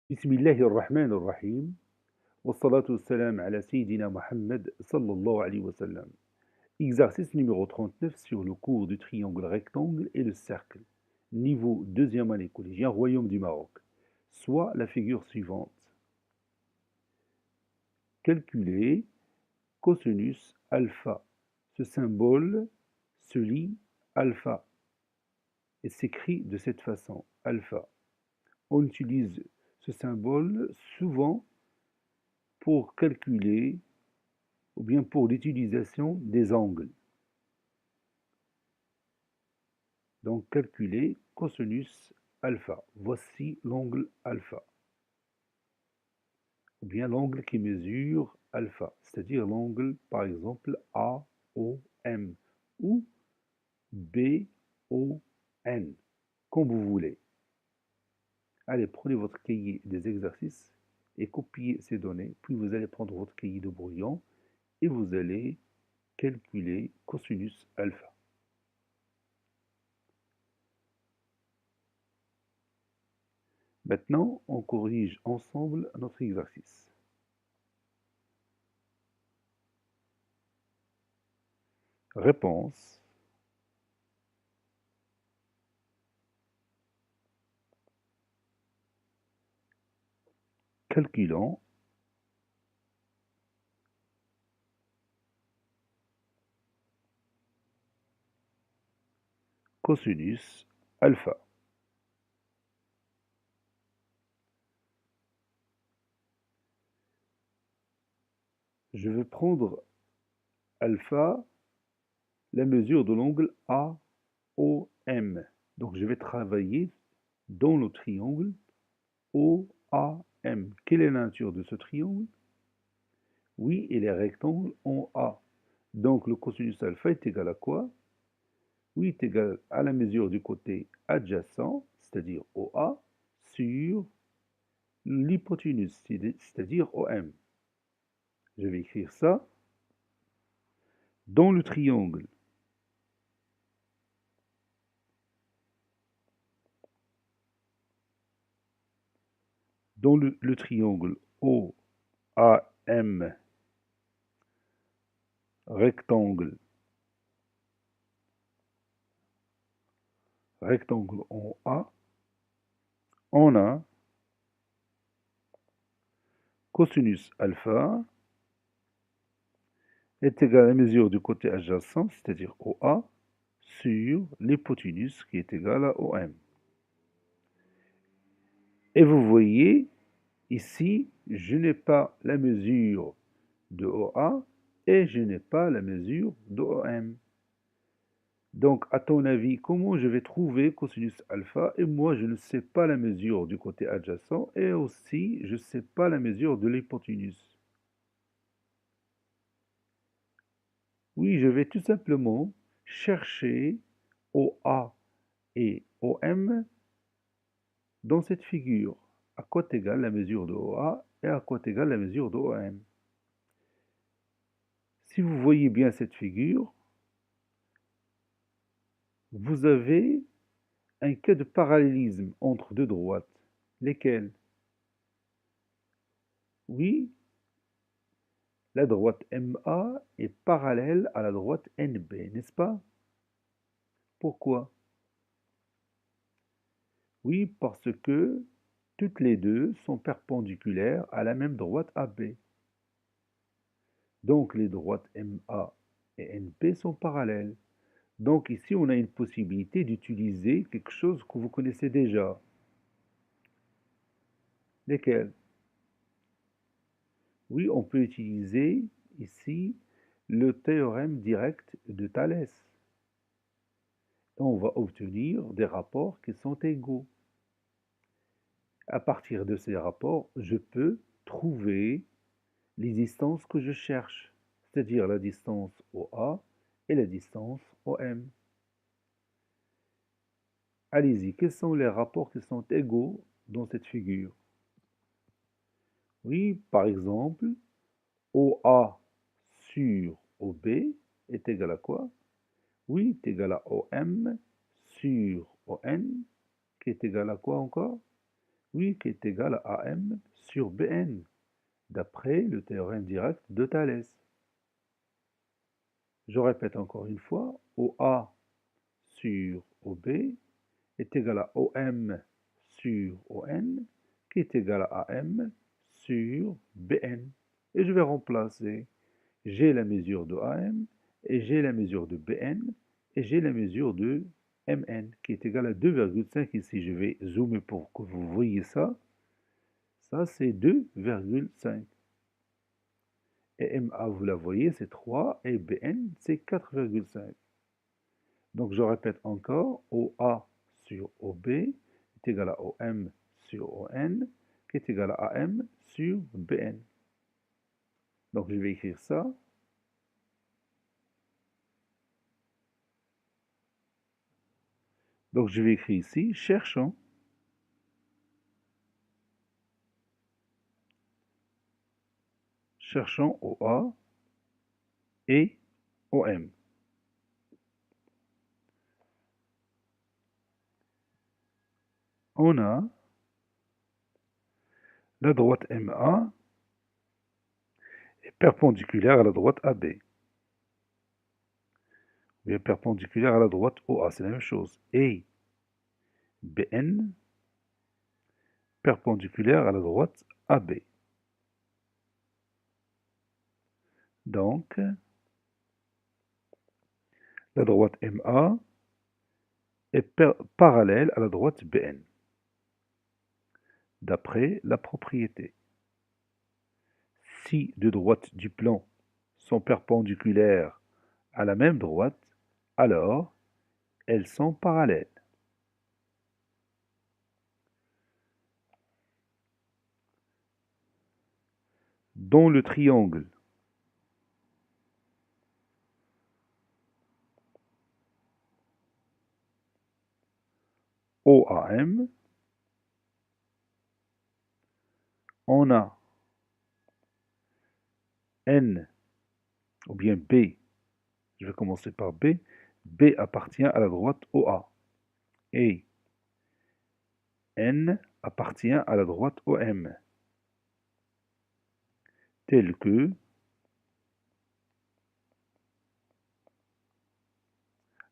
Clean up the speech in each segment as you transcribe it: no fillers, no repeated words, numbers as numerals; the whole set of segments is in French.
بسم الله الرحمن الرحيم والصلاة والسلام على سيدنا Mohammed sallallahu alayhi wa sallam. Exercice numéro 39 sur le cours du triangle rectangle et le cercle. Niveau deuxième année collégien, Royaume du Maroc. Soit la figure suivante. Calculer cosinus alpha. Ce symbole se lit alpha et s'écrit de cette façon, alpha. On utilise ce symbole souvent pour calculer ou bien pour l'utilisation des angles. Donc calculer cosinus alpha. Voici l'angle alpha. Ou bien l'angle qui mesure alpha, c'est-à-dire l'angle par exemple AOM ou BON, comme vous voulez. Allez, prenez votre cahier des exercices et copiez ces données, puis vous allez prendre votre cahier de brouillon et vous allez calculer cosinus alpha. Maintenant, on corrige ensemble notre exercice. Réponse. Calculons cosinus alpha. Je vais prendre alpha, la mesure de l'angle AOM. Donc je vais travailler dans le triangle OAM. Quelle est la nature de ce triangle? Oui, il est rectangle en A. Donc le cosinus alpha est égal à quoi? Oui, est égal à la mesure du côté adjacent, c'est-à-dire OA, sur l'hypoténuse, c'est-à-dire OM. Je vais écrire ça dans le triangle. Dans le triangle OAM, rectangle en A, on a cosinus alpha est égal à la mesure du côté adjacent, c'est-à-dire OA, sur l'hypoténuse qui est égale à OM. Et vous voyez, ici, je n'ai pas la mesure de OA et je n'ai pas la mesure de OM. Donc, à ton avis, comment je vais trouver cosinus alpha? Et moi, je ne sais pas la mesure du côté adjacent et aussi, je ne sais pas la mesure de l'hypoténuse. Oui, je vais tout simplement chercher OA et OM dans cette figure. À quoi égale la mesure de OA et à quoi égale la mesure de OM. Si vous voyez bien cette figure, vous avez un cas de parallélisme entre deux droites. Lesquelles? Oui, la droite MA est parallèle à la droite NB, n'est-ce pas? Pourquoi? Oui, parce que toutes les deux sont perpendiculaires à la même droite AB. Donc les droites MA et NP sont parallèles. Donc ici, on a une possibilité d'utiliser quelque chose que vous connaissez déjà. Lesquelles? Oui, on peut utiliser ici le théorème direct de Thalès. On va obtenir des rapports qui sont égaux. À partir de ces rapports, je peux trouver les distances que je cherche, c'est-à-dire la distance OA et la distance OM. Allez-y, quels sont les rapports qui sont égaux dans cette figure? Oui, par exemple, OA sur OB est égal à quoi? Oui, est égal à OM sur ON, qui est égal à quoi encore? Oui, qui est égal à AM sur BN, d'après le théorème direct de Thalès. Je répète encore une fois, OA sur OB est égal à OM sur ON, qui est égal à AM sur BN. Et je vais remplacer. J'ai la mesure de AM, et j'ai la mesure de BN, et j'ai la mesure de MN, qui est égale à 2,5. Ici, je vais zoomer pour que vous voyez ça. Ça, c'est 2,5. Et MA, vous la voyez, c'est 3, et BN, c'est 4,5. Donc, je répète encore, OA sur OB est égal à OM sur ON, qui est égal à AM sur BN. Donc, je vais écrire ça. Donc, je vais écrire ici, cherchons OA et OM. On a la droite MA est perpendiculaire à la droite AB. Ou bien perpendiculaire à la droite OA, c'est la même chose. Et BN perpendiculaire à la droite AB. Donc, la droite MA est parallèle à la droite BN, d'après la propriété. Si deux droites du plan sont perpendiculaires à la même droite, alors elles sont parallèles. Dans le triangle OAM, on a N, ou bien B, je vais commencer par B. B appartient à la droite OA. Et N appartient à la droite OM. Tel que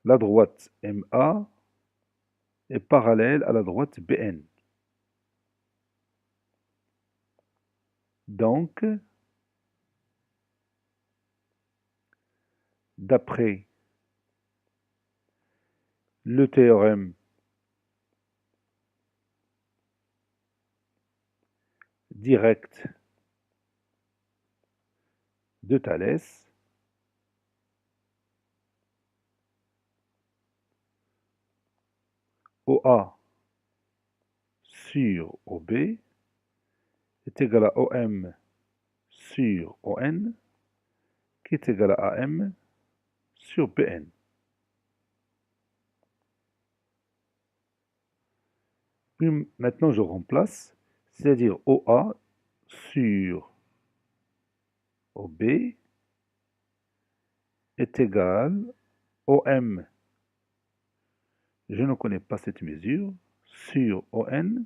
la droite MA est parallèle à la droite BN. Donc, d'après le théorème direct de Thalès, OA sur OB est égal à OM sur ON, qui est égal à AM sur BN. Puis maintenant, je remplace, c'est-à-dire OA sur OB est égal OM. Je ne connais pas cette mesure. Sur ON,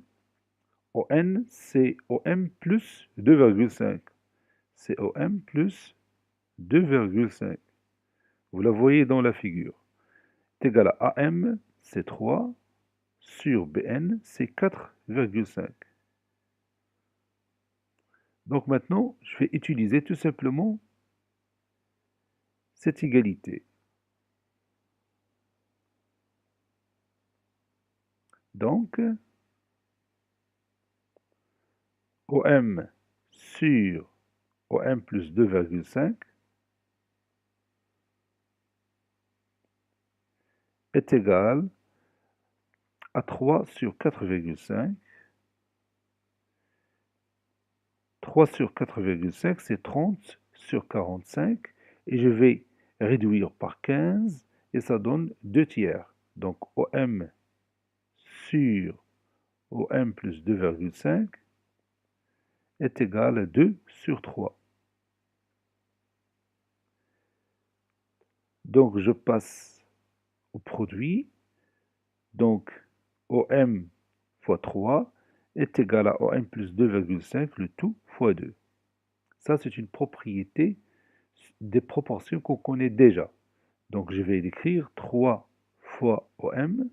ON c'est OM plus 2,5. C'est OM plus 2,5. Vous la voyez dans la figure. C'est égal à AM, c'est 3, sur BN, c'est 4,5. Donc maintenant, je vais utiliser tout simplement cette égalité. Donc, OM sur OM plus 2,5 est égal à 3 sur 4,5. 3 sur 4,5, c'est 30 sur 45. Et je vais réduire par 15 et ça donne 2 tiers. Donc OM sur OM plus 2,5 est égal à 2 sur 3. Donc je passe au produit. Donc OM fois 3 est égal à OM plus 2,5, le tout fois 2. Ça, c'est une propriété des proportions qu'on connaît déjà. Donc, je vais écrire 3 fois OM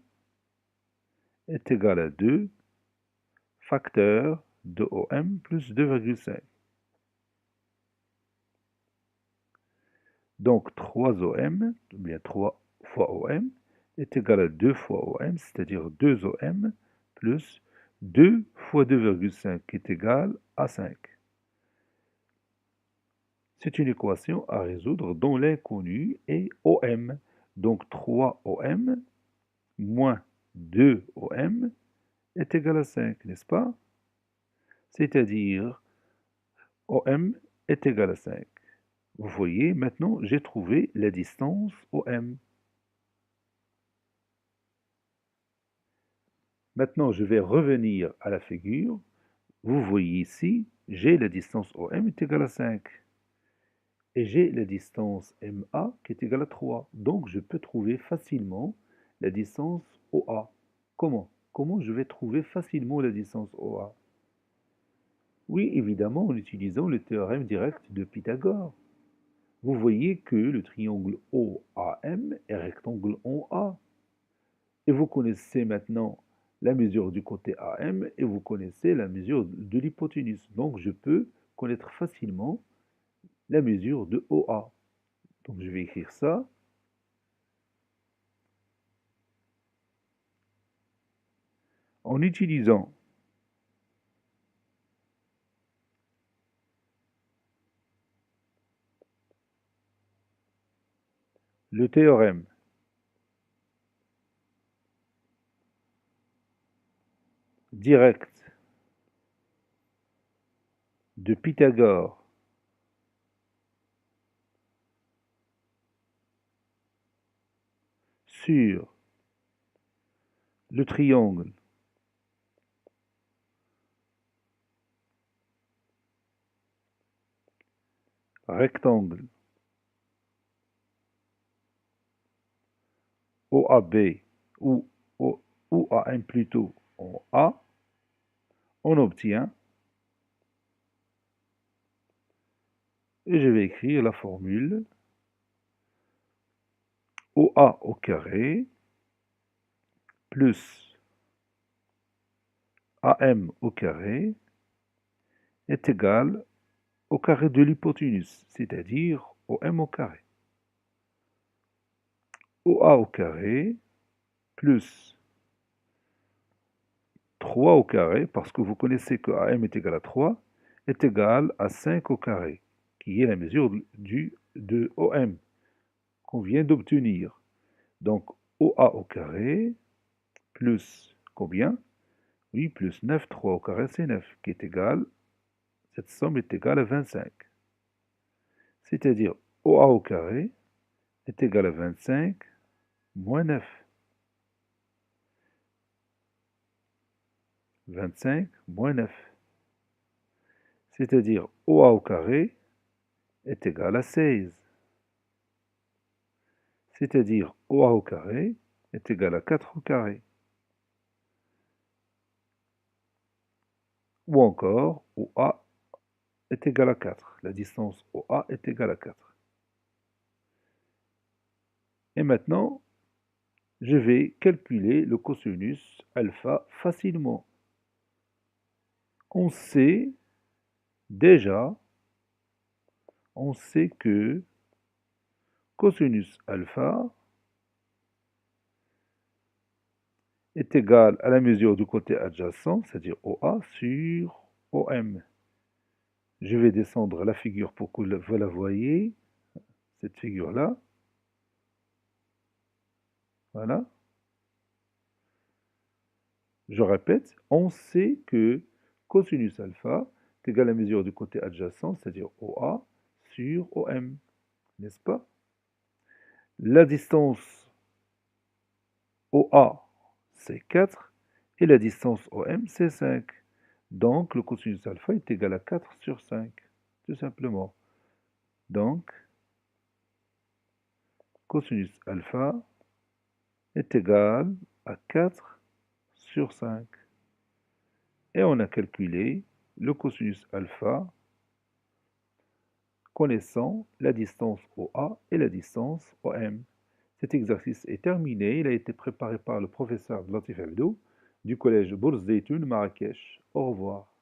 est égal à 2 facteur de OM plus 2,5. Donc 3OM, ou bien 3 fois OM, est égal à 2 fois OM, c'est-à-dire 2OM plus 2 fois 2,5 qui est égal à 5. C'est une équation à résoudre dont l'inconnu est OM. Donc 3OM moins 2OM est égal à 5, n'est-ce pas? C'est-à-dire OM est égal à 5. Vous voyez, maintenant, j'ai trouvé la distance OM. Maintenant, je vais revenir à la figure. Vous voyez ici, j'ai la distance OM est égale à 5. Et j'ai la distance MA qui est égale à 3. Donc, je peux trouver facilement la distance OA. Comment? Comment je vais trouver facilement la distance OA? Oui, évidemment, en utilisant le théorème direct de Pythagore. Vous voyez que le triangle OAM est rectangle en A. Et vous connaissez maintenant la mesure du côté AM et vous connaissez la mesure de l'hypoténuse. Donc, je peux connaître facilement la mesure de OA. Donc, je vais écrire ça. En utilisant le théorème direct de Pythagore sur le triangle rectangle OAB ou OAM plutôt en A, on obtient, et je vais écrire la formule OA au carré plus AM au carré est égal au carré de l'hypoténuse, c'est-à-dire au m au carré. OA au carré plus 3 au carré, parce que vous connaissez que AM est égal à 3, est égal à 5 au carré, qui est la mesure de OM qu'on vient d'obtenir. Donc OA au carré plus combien? Oui, plus 9, 3 au carré, c'est 9, qui est égal, cette somme est égale à 25. C'est-à-dire OA au carré est égal à 25 moins 9. 25 moins 9. C'est-à-dire OA au carré est égal à 16. C'est-à-dire OA au carré est égal à 4 au carré. Ou encore OA est égal à 4. La distance OA est égale à 4. Et maintenant, je vais calculer le cosinus alpha facilement. On sait déjà, on sait que cosinus alpha est égal à la mesure du côté adjacent, c'est-à-dire OA, sur OM. Je vais descendre la figure pour que vous la voyez, cette figure-là. Voilà. Je répète, on sait que cosinus alpha est égal à la mesure du côté adjacent, c'est-à-dire OA, sur OM, n'est-ce pas? La distance OA, c'est 4, et la distance OM, c'est 5. Donc, le cosinus alpha est égal à 4 sur 5, tout simplement. Donc, cosinus alpha est égal à 4 sur 5. Et on a calculé le cosinus alpha connaissant la distance OA et la distance OM. Cet exercice est terminé. Il a été préparé par le professeur Latif Abdou du collège Bourz Zeytoun Marrakech. Au revoir.